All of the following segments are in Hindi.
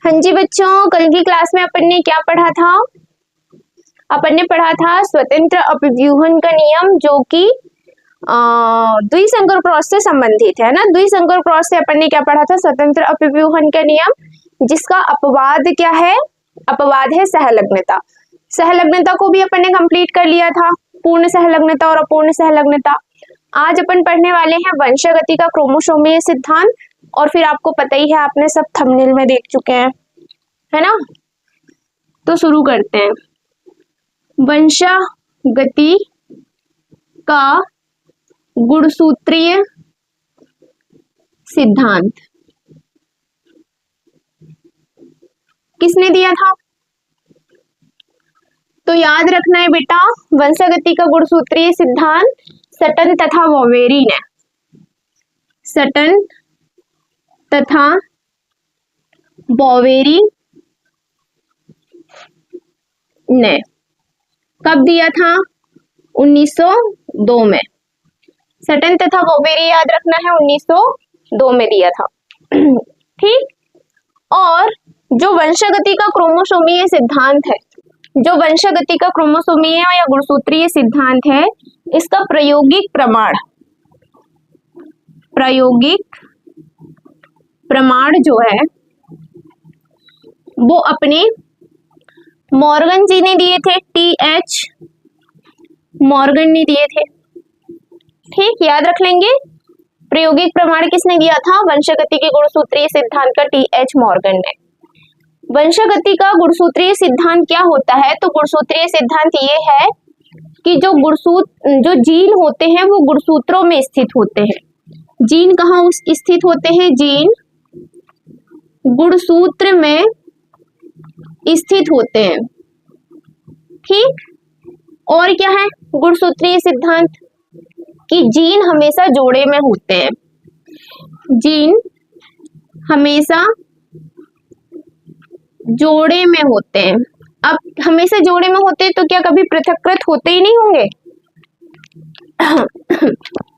हाँ जी बच्चों, कल की क्लास में अपन ने क्या पढ़ा था? अपन ने पढ़ा था स्वतंत्र अपव्यूहन का नियम, जो कि द्विसंकर क्रॉस से संबंधित है ना। द्विसंकर क्रॉस से अपन ने क्या पढ़ा था? स्वतंत्र अपव्यूहन का नियम, जिसका अपवाद क्या है? अपवाद है सहलग्नता। सहलग्नता को भी अपन ने कंप्लीट कर लिया था, पूर्ण सहलग्नता और अपूर्ण सहलग्नता। आज अपन पढ़ने वाले हैं वंशागति का क्रोमोसोमीय सिद्धांत, और फिर आपको पता ही है, आपने सब थंबनेल में देख चुके हैं, है ना। तो शुरू करते हैं। वंशागति का गुणसूत्रीय सिद्धांत किसने दिया था? तो याद रखना है बेटा, वंशागति का गुणसूत्रीय सिद्धांत सटन तथा वॉवेरी ने। सटन तथा बॉवेरी ने कब दिया था? 1902 में। सटन तथा बॉवेरी याद रखना है, 1902 में दिया था। ठीक। और जो वंशागति का क्रोमोसोमीय सिद्धांत है, जो वंशागति का क्रोमोसोमीय या गुणसूत्रीय सिद्धांत है, इसका प्रायोगिक प्रमाण जो है वो अपने मॉर्गन जी ने दिए थे। TH मॉर्गन ने दिए थे। ठीक, याद रख लेंगे। प्रायोगिक प्रमाण किसने दिया था? वंशागति के गुणसूत्रीय सिद्धांत का TH मॉर्गन ने। वंशागति का गुणसूत्रीय सिद्धांत क्या होता है? तो गुणसूत्रीय सिद्धांत ये है कि जो जीन होते हैं वो गुणसूत्रों में स्थित होते हैं। जीन कहाँ स्थित होते हैं? जीन गुणसूत्र में स्थित होते हैं। ठीक। और क्या है गुणसूत्रीय सिद्धांत? कि जीन हमेशा जोड़े में होते हैं। जीन हमेशा जोड़े में होते हैं। अब हमेशा जोड़े में होते हैं तो क्या कभी पृथक्कृत होते ही नहीं होंगे?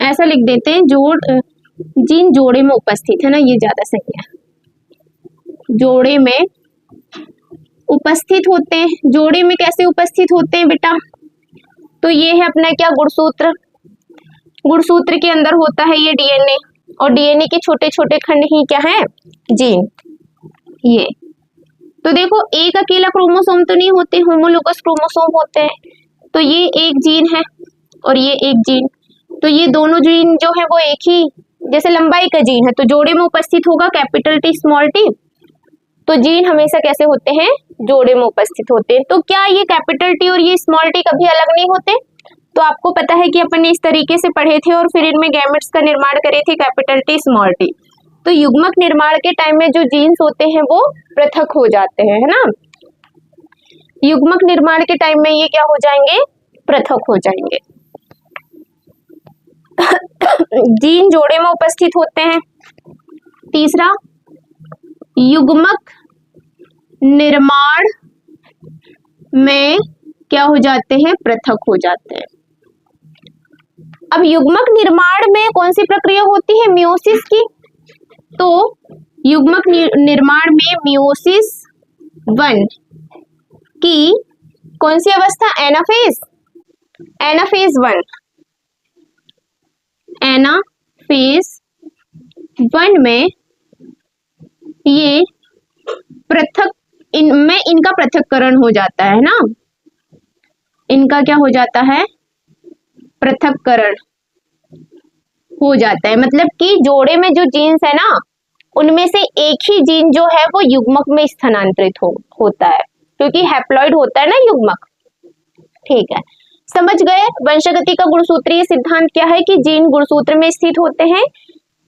ऐसा लिख देते हैं, जीन जोड़े में उपस्थित है ना, ये ज्यादा सही है। जोड़े में उपस्थित होते हैं। जोड़े में कैसे उपस्थित होते हैं बेटा? तो ये है अपना क्या? गुणसूत्र। गुणसूत्र के अंदर होता है ये DNA, और DNA के छोटे छोटे खंड ही क्या है? जीन। ये तो देखो, एक अकेला क्रोमोसोम तो नहीं होते, होमोलोगस क्रोमोसोम होते हैं। तो ये एक जीन है और ये एक जीन, तो ये दोनों जीन जो है वो एक ही जैसे लंबाई का जीन है, तो जोड़े में उपस्थित होगा कैपिटल T स्मॉल t। तो जीन हमेशा कैसे होते हैं? जोड़े में उपस्थित होते हैं। तो क्या ये कैपिटल T और ये स्मॉल t कभी अलग नहीं होते? तो आपको पता है कि अपन ने इस तरीके से पढ़े थे, और फिर इनमें गैमेट्स का निर्माण करे थे कैपिटल T स्मॉल t। तो युग्मक निर्माण के टाइम में जो जीन्स होते हैं वो पृथक हो जाते हैं, है ना। युग्मक निर्माण के टाइम में ये क्या हो जाएंगे? पृथक हो जाएंगे। जीन जोड़े में उपस्थित होते हैं। तीसरा, युग्मक निर्माण में क्या हो जाते हैं? पृथक हो जाते हैं। अब युग्मक निर्माण में कौन सी प्रक्रिया होती है? मियोसिस की। तो युग्मक निर्माण में मियोसिस 1 की कौन सी अवस्था? एनाफेज। एनाफेज 1। एनाफेज 1 में ये इनका पृथक्करण हो जाता है ना। इनका क्या हो जाता है? पृथक्करण हो जाता है। मतलब कि जोड़े में जो जीन्स है ना, उनमें से एक ही जीन जो है वो युग्मक में स्थानांतरित होता है, क्योंकि हैप्लॉइड होता है ना युग्मक। ठीक है, समझ गए। वंशागति का गुणसूत्रीय सिद्धांत क्या है? कि जीन गुणसूत्र में स्थित होते हैं,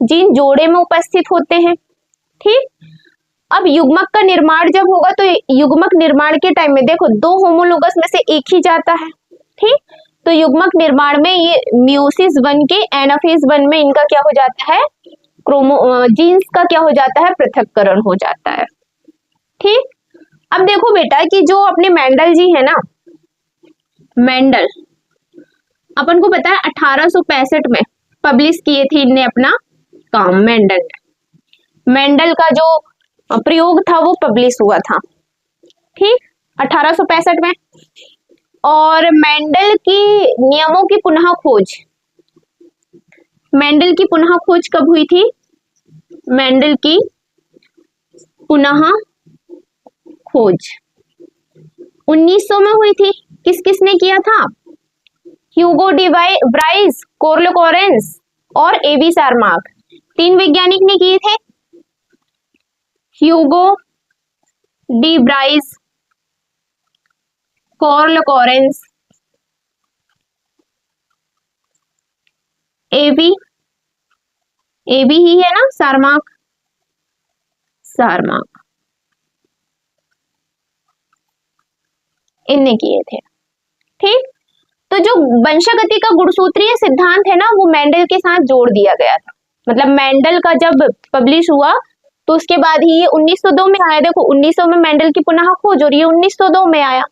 जीन जोड़े में उपस्थित होते हैं। ठीक। अब युग्मक का निर्माण जब होगा, तो युग्मक निर्माण के टाइम में देखो, दो होमोलोगस में से एक ही जाता है। ठीक। तो युग्मक निर्माण में ये मियोसिस 1 के एनाफेज 1 में इनका क्या हो जाता है? जीन्स का क्या हो जाता है? पृथक्करण हो जाता है। ठीक। अब देखो बेटा कि जो अपने मेंडल जी है ना, मेंडल, अपन को पता है 1865 में पब्लिश किए थे इनने अपना काम। मेंडल का जो प्रयोग था वो पब्लिश हुआ था, ठीक, 1865 में। और मेंडल की नियमों की पुनः खोज, मेंडल की पुनः खोज कब हुई थी? मेंडल की पुनः खोज 1900 में हुई थी। किस किसने किया था? Hugo de Vries, Carl Lawrence और एवी सारमार्क, 3 वैज्ञानिक ने किए थे। Hugo de Vries, Carl Lawrence, एवी ही है ना, सारमार्क, इनने किए थे, ठीक। तो जो वंशागति का गुणसूत्रीय सिद्धांत है ना, वो मेंडल के साथ जोड़ दिया गया था। मतलब मेंडल का जब पब्लिश हुआ तो उसके बाद ही ये 1902 में आया। देखो 1900 में मेंडल की पुनः खोज और ये 1902 में आया।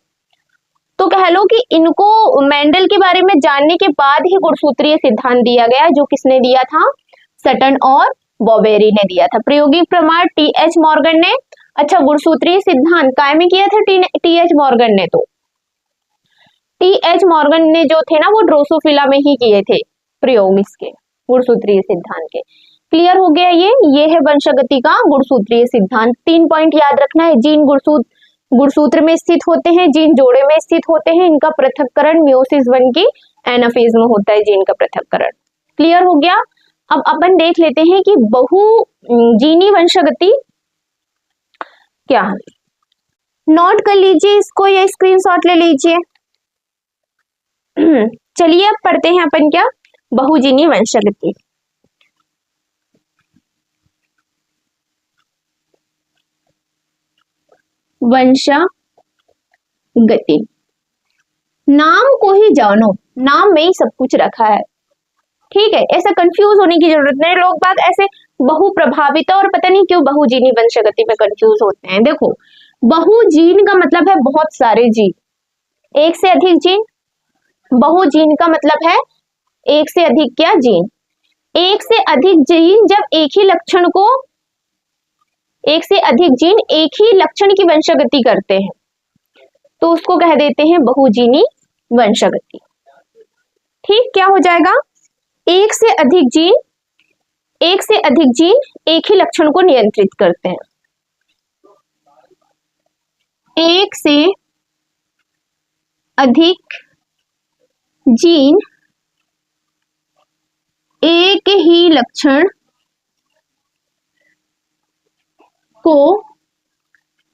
तो कह लो कि इनको मेंडल के बारे में जानने के बाद ही गुणसूत्रीय सिद्धांत दिया गया, जो किसने दिया था? सटन और बॉबेरी ने दिया था। प्रायोगिक प्रमाण टी.एच. मॉर्गन ने। अच्छा, गुणसूत्रीय सिद्धांत काय में किया था टी.एच. मॉर्गन ने? तो टी.एच. मॉर्गन ने जो थे ना, वो ड्रोसोफिला में ही किए थे प्रयोग इसके गुणसूत्रीय सिद्धांत के। क्लियर हो गया? ये है वंशागति का गुणसूत्रीय सिद्धांत। 3 पॉइंट याद रखना है। जीन गुणसूत्र में स्थित होते हैं, जीन जोड़े में स्थित होते हैं, इनका पृथक्करण मियोसिस 1 की एनाफेज में होता है, जीन का पृथक्करण। क्लियर हो गया? अब अपन देख लेते हैं कि बहुजीनी वंशागति क्या है। नोट कर लीजिए इसको या स्क्रीनशॉट ले लीजिए। चलिए अब पढ़ते हैं अपन क्या, बहुजीनी वंशागति। वंशागति, नाम को ही जानो, नाम में ही सब कुछ रखा है, ठीक है। ऐसा कंफ्यूज होने की जरूरत नहीं। लोग बात ऐसे बहु प्रभावित और पता नहीं क्यों बहुजीनी वंशागति में कंफ्यूज होते हैं। देखो, बहुजीन का मतलब है बहुत सारे जीन, एक से अधिक जीन। बहुजीन का मतलब है एक से अधिक क्या? जीन। एक से अधिक जीन जब एक ही लक्षण को, एक से अधिक जीन एक ही लक्षण की वंशागति करते हैं तो उसको कह देते हैं बहुजीनी वंशागति, ठीक। क्या हो जाएगा? एक से अधिक जीन एक ही लक्षण को नियंत्रित करते हैं। एक से अधिक जीन एक ही लक्षण को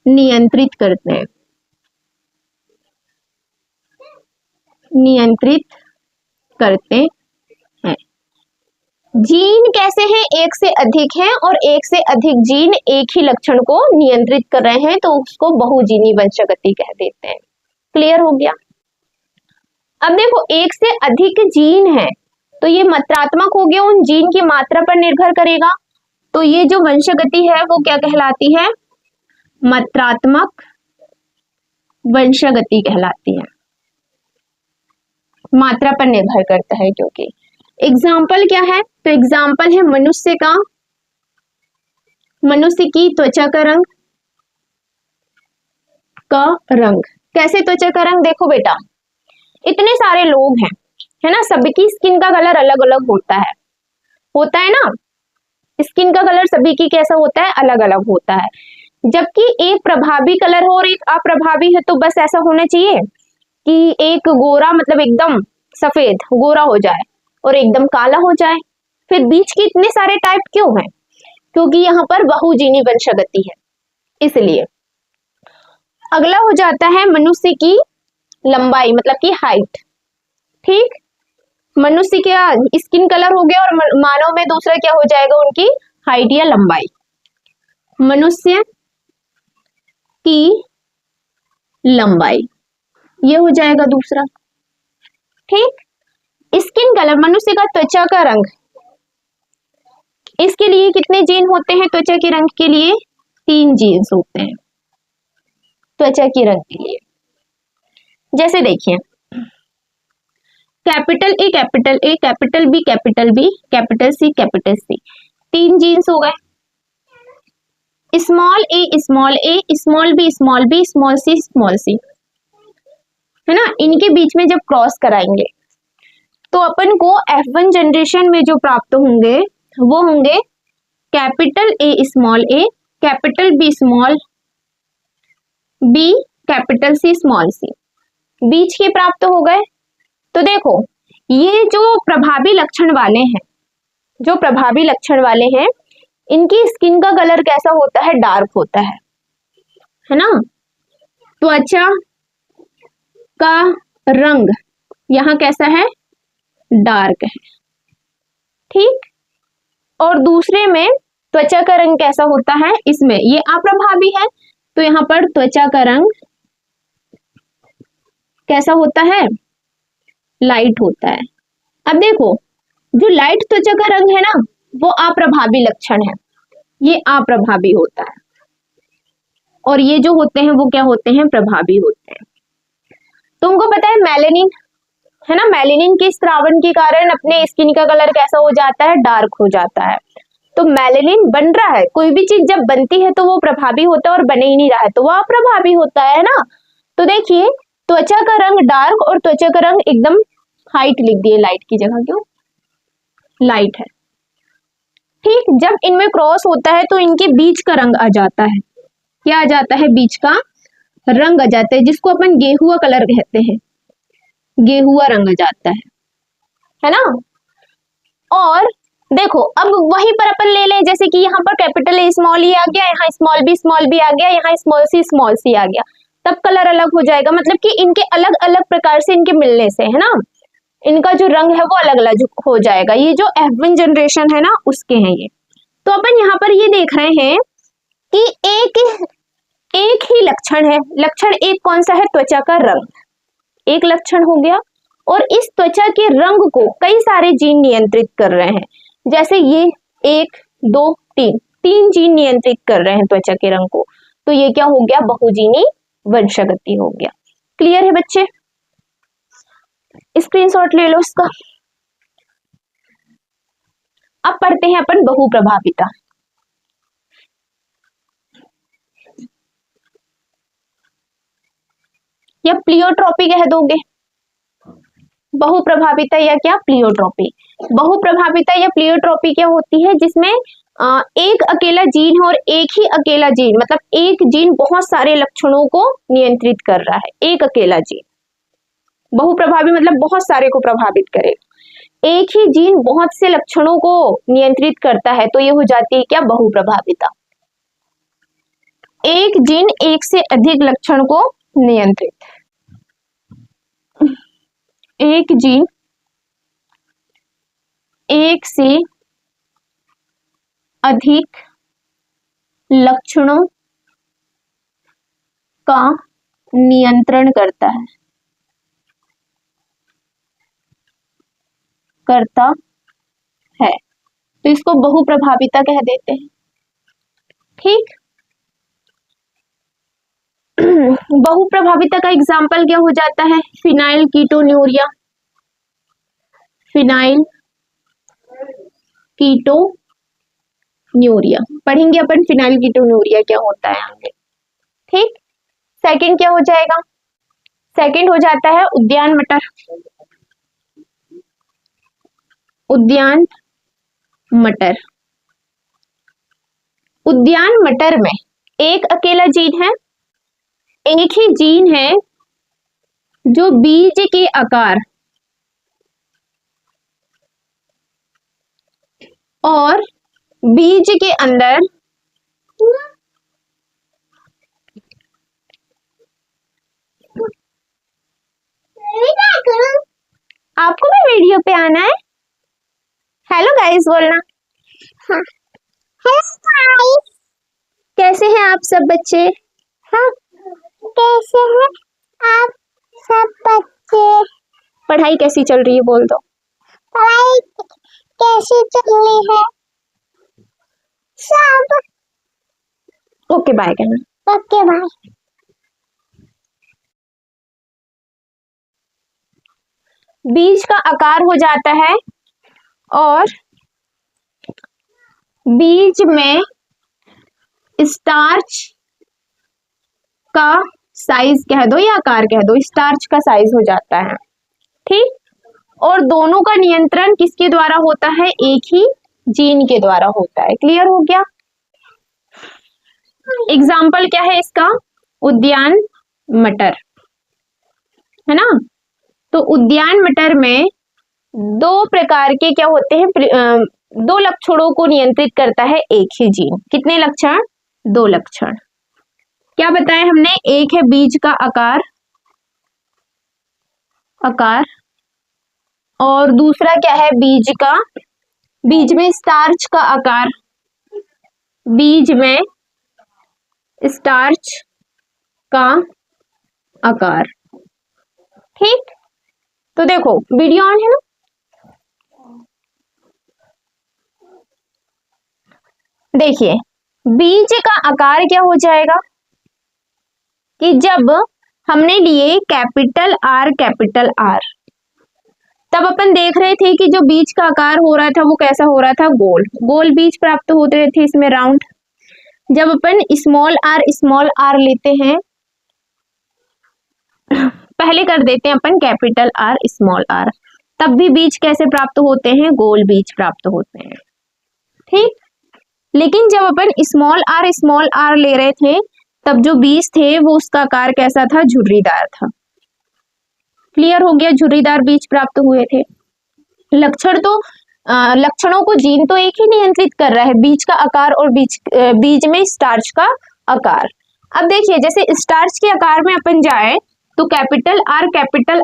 नियंत्रित करते हैं, जीन कैसे हैं? एक से अधिक हैं और एक से अधिक जीन एक ही लक्षण को नियंत्रित कर रहे हैं तो उसको बहुजीनी वंशागति कह देते हैं। क्लियर हो गया? अब देखो, एक से अधिक जीन है तो ये मात्रात्मक हो गया, उन जीन की मात्रा पर निर्भर करेगा। तो ये जो वंशागति है वो क्या कहलाती है? मात्रात्मक वंशागति कहलाती है। मात्रा पर निर्भर करता है क्योंकि। एग्जाम्पल क्या है? तो एग्जाम्पल है मनुष्य की त्वचा का रंग। कैसे त्वचा का रंग? देखो बेटा, इतने सारे लोग हैं, है ना, सबकी स्किन का कलर अलग अलग होता है ना। स्किन का कलर सभी की कैसा होता है? अलग अलग होता है। जबकि एक प्रभावी कलर हो और एक अप्रभावी है तो बस ऐसा होना चाहिए कि एक गोरा मतलब एकदम सफेद गोरा हो जाए और एकदम काला हो जाए। फिर बीच के इतने सारे टाइप क्यों हैं? क्योंकि यहाँ पर बहुजीनी वंशागति है, इसलिए। अगला हो जाता है मनुष्य की लंबाई मतलब की हाइट, ठीक। मनुष्य का स्किन कलर हो गया और मानव में दूसरा क्या हो जाएगा? उनकी हाइट या लंबाई। मनुष्य की लंबाई ये हो जाएगा दूसरा, ठीक। स्किन कलर, मनुष्य का त्वचा का रंग, इसके लिए कितने जीन होते हैं? त्वचा के रंग के लिए 3 जीन्स होते हैं त्वचा के रंग के लिए। जैसे देखिए, capital A, capital A, capital B, capital B, capital C, 3 genes हो गए। Small a small a small b small b small c है ना, इनके बीच में जब क्रॉस कराएंगे तो अपन को F1 जनरेशन में जो प्राप्त होंगे वो होंगे capital A capital B small b capital C small c, बीच के प्राप्त हो गए। तो देखो ये जो प्रभावी लक्षण वाले हैं इनकी स्किन का कलर कैसा होता है, डार्क होता है ना। त्वचा का रंग यहाँ कैसा है, डार्क है, ठीक। और दूसरे में त्वचा का रंग कैसा होता है, इसमें ये अप्रभावी है तो यहाँ पर त्वचा का रंग कैसा होता है, लाइट होता है। अब देखो जो लाइट त्वचा का रंग है ना वो अप्रभावी लक्षण है, ये अप्रभावी होता है, और ये जो होते हैं वो क्या होते हैं, प्रभावी होते हैं। तुमको पता है मेलेनिन है ना, मेलेनिन के स्रावन के कारण अपने स्किन का कलर कैसा हो जाता है, डार्क हो जाता है। तो मेलेनिन बन रहा है, कोई भी चीज जब बनती है तो वो प्रभावी होता है और बने ही नहीं रहा है तो वो अप्रभावी होता है ना। तो देखिए त्वचा का रंग डार्क और त्वचा का रंग एकदम हाइट लिख दिए, लाइट की जगह, क्यों, लाइट है, ठीक। जब इनमें क्रॉस होता है तो इनके बीच का रंग आ जाता है, क्या आ जाता है, बीच का रंग आ जाता है, जिसको अपन गेहुआ कलर कहते हैं, गेहुआ रंग आ जाता है ना। और देखो अब वहीं पर अपन ले लें, जैसे कि यहाँ पर कैपिटल ए स्मॉल ई आ गया, यहाँ स्मॉल बी आ गया, यहाँ स्मॉल सी आ गया, तब कलर अलग हो जाएगा, मतलब कि इनके अलग अलग प्रकार से इनके मिलने से है ना इनका जो रंग है वो अलग अलग हो जाएगा। ये जो F1 जनरेशन है ना उसके हैं ये। तो अपन यहाँ पर ये देख रहे हैं कि एक ही लक्षण है, लक्षण एक कौन सा है, त्वचा का रंग, एक लक्षण हो गया, और इस त्वचा के रंग को कई सारे जीन नियंत्रित कर रहे हैं, जैसे ये 1 2 3 जीन नियंत्रित कर रहे हैं त्वचा के रंग को। तो ये क्या हो गया, बहुजीनी वंशागति हो गया। क्लियर है बच्चे, स्क्रीनशॉट ले लो इसका। अब पढ़ते हैं अपन बहुप्रभाविता। या प्लियोट्रॉपी कह दोगे, बहुप्रभाविता या क्या, प्लियोट्रॉपी। बहुप्रभाविता या प्लियोट्रॉपी क्या होती है, जिसमें एक अकेला जीन है और एक ही अकेला जीन, मतलब एक जीन बहुत सारे लक्षणों को नियंत्रित कर रहा है, एक अकेला जीन। बहुप्रभावी मतलब बहुत सारे को प्रभावित करेगा, एक ही जीन बहुत से लक्षणों को नियंत्रित करता है, तो ये हो जाती है क्या, बहुप्रभाविता। एक जीन एक से अधिक लक्षण को नियंत्रित, एक जीन एक से अधिक लक्षणों का नियंत्रण करता है, तो इसको बहुप्रभाविता कह देते हैं, ठीक। बहुप्रभाविता का एग्जाम्पल क्या हो जाता है, फिनाइल कीटोन्यूरिया, फिनाइल कीटोन्यूरिया पढ़ेंगे अपन, फिनाइल कीटोन्यूरिया क्या होता है आगे, ठीक। सेकंड क्या हो जाएगा, सेकंड हो जाता है उद्यान मटर, उद्यान मटर। उद्यान मटर में एक अकेला जीन है, एक ही जीन है जो बीज के आकार और बीज के अंदर आपको भी वीडियो पे आना है, हेलो गाइस बोलना, हाँ हेलो गाइस, कैसे हैं आप सब बच्चे, हाँ कैसे हैं आप सब बच्चे, पढ़ाई कैसी चल रही है बोल दो, पढ़ाई कैसी चल रही है सब, ओके बाय कहना, ओके बाय। बीज का आकार हो जाता है और बीज में स्टार्च का साइज कह दो या आकार कह दो, स्टार्च का साइज हो जाता है, ठीक। और दोनों का नियंत्रण किसके द्वारा होता है, एक ही जीन के द्वारा होता है। क्लियर हो गया। एग्जाम्पल क्या है इसका, उद्यान मटर, है ना। तो उद्यान मटर में दो प्रकार के क्या होते हैं, दो लक्षणों को नियंत्रित करता है एक ही जीन। कितने लक्षण, दो लक्षण। क्या बताया हमने, एक है बीज का आकार, और दूसरा क्या है, बीज में स्टार्च का आकार, बीज में स्टार्च का आकार, ठीक। तो देखो वीडियो ऑन है ना, देखिए बीज का आकार क्या हो जाएगा कि जब हमने लिए कैपिटल आर, तब अपन देख रहे थे कि जो बीज का आकार हो रहा था वो कैसा हो रहा था, गोल बीज प्राप्त होते रहे थे इसमें, राउंड। जब अपन स्मॉल आर लेते हैं, पहले कर देते हैं अपन कैपिटल आर स्मॉल आर, तब भी बीज कैसे प्राप्त होते हैं, गोल बीज प्राप्त होते हैं, ठीक। लेकिन जब अपन स्मॉल आर ले रहे थे, तब जो बीज थे वो उसका आकार कैसा था, झुर्रीदार था। क्लियर हो गया, झुर्रीदार बीज प्राप्त हुए थे। लक्षण तो लक्षणों को जीन तो एक ही नियंत्रित कर रहा है, बीज का आकार और बीज में स्टार्च का आकार। अब देखिए जैसे स्टार्च के आकार में अपन जाए तो कैपिटल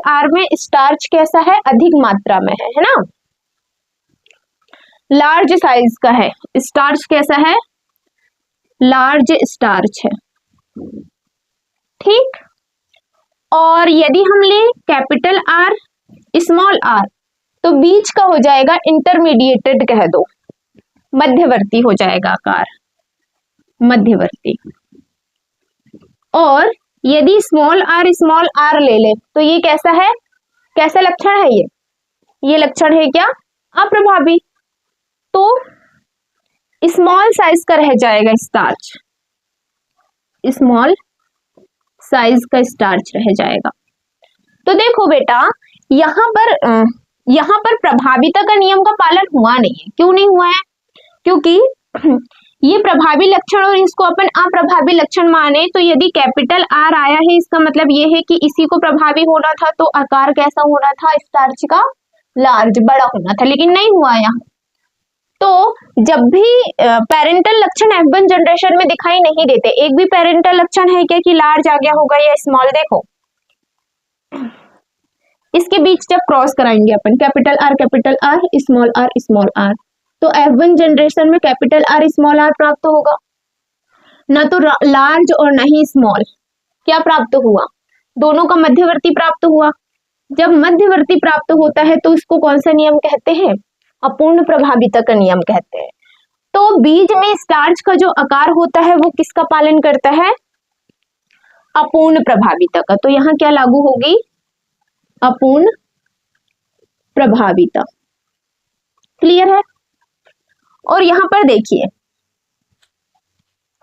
आर में स्टार्च कैसा है, अधिक मात्रा में है ना, लार्ज साइज का है। स्टार्च कैसा है, लार्ज स्टार्च है, ठीक। और यदि हम ले कैपिटल आर स्मॉल आर, तो बीज का हो जाएगा इंटरमीडिएटेड कह दो, मध्यवर्ती हो जाएगा आकार, मध्यवर्ती। और यदि स्मॉल आर ले ले तो ये कैसा है, कैसा लक्षण है, ये लक्षण है क्या, अप्रभावी। तो स्मॉल साइज का रह जाएगा स्टार्च, स्मॉल साइज का स्टार्च रह जाएगा। तो देखो बेटा यहाँ पर प्रभाविता का नियम का पालन हुआ नहीं है। क्यों नहीं हुआ है, क्योंकि ये प्रभावी लक्षण और इसको अपन अप्रभावी लक्षण माने, तो यदि कैपिटल आर आया है इसका मतलब ये है कि इसी को प्रभावी होना था, तो आकार कैसा होना था, स्टार्च का लार्ज, बड़ा होना था, लेकिन नहीं हुआ यहाँ। तो जब भी पेरेंटल लक्षण F1 जनरेशन में दिखाई नहीं देते, एक भी पेरेंटल लक्षण है क्या कि लार्ज आ गया होगा या स्मॉल, देखो इसके बीच जब क्रॉस कराएंगे अपन कैपिटल आर स्मॉल आर, तो F1 जनरेशन में कैपिटल आर स्मॉल आर प्राप्त होगा, न तो लार्ज और न ही स्मॉल। क्या प्राप्त हुआ, दोनों का मध्यवर्ती प्राप्त हुआ। जब मध्यवर्ती प्राप्त होता है तो इसको कौन सा नियम कहते हैं, अपूर्ण प्रभाविता का नियम कहते हैं। तो बीज में स्टार्च का जो आकार होता है वो किसका पालन करता है, अपूर्ण प्रभाविता का। तो यहाँ क्या लागू होगी, अपूर्ण प्रभाविता। क्लियर है। और यहाँ पर देखिए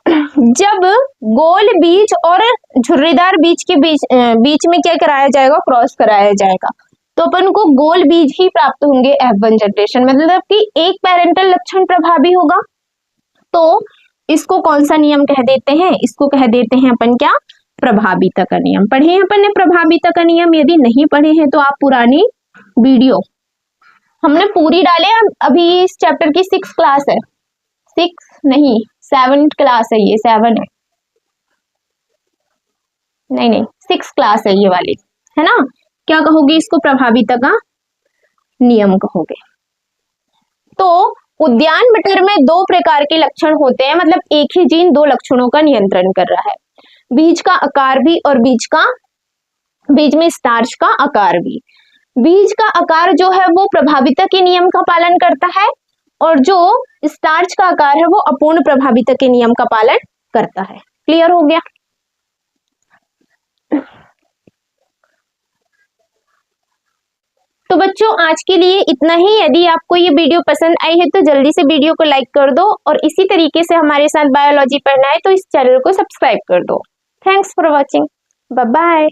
जब गोल बीज और झुर्रीदार बीज के बीच में क्या कराया जाएगा, क्रॉस कराया जाएगा, तो अपन को गोल बीज ही प्राप्त होंगे F1 जनरेशन, मतलब कि एक पेरेंटल लक्षण प्रभावी होगा। तो इसको कौन सा नियम कह देते हैं, इसको कह देते हैं अपन क्या, प्रभाविता का नियम। पढ़े हैं अपन ने प्रभाविता का नियम, यदि नहीं पढ़े हैं तो आप पुरानी वीडियो हमने पूरी डाले, अभी इस चैप्टर की 6 क्लास है, 6 नहीं 7 क्लास है, ये 7 है, नहीं 6 क्लास है ये वाली, है ना। क्या कहोगे इसको, प्रभाविता का नियम कहोगे। तो उद्यान मटर में दो प्रकार के लक्षण होते हैं, मतलब एक ही जीन दो लक्षणों का नियंत्रण कर रहा है, बीज का आकार भी और बीज में स्टार्च का आकार भी। बीज का आकार जो है वो प्रभाविता के नियम का पालन करता है, और जो स्टार्च का आकार है वो अपूर्ण प्रभाविता के नियम का पालन करता है। क्लियर हो गया। तो बच्चों आज के लिए इतना ही। यदि आपको ये वीडियो पसंद आई है तो जल्दी से वीडियो को लाइक कर दो और इसी तरीके से हमारे साथ बायोलॉजी पढ़ना है तो इस चैनल को सब्सक्राइब कर दो। Thanks for watching. Bye bye.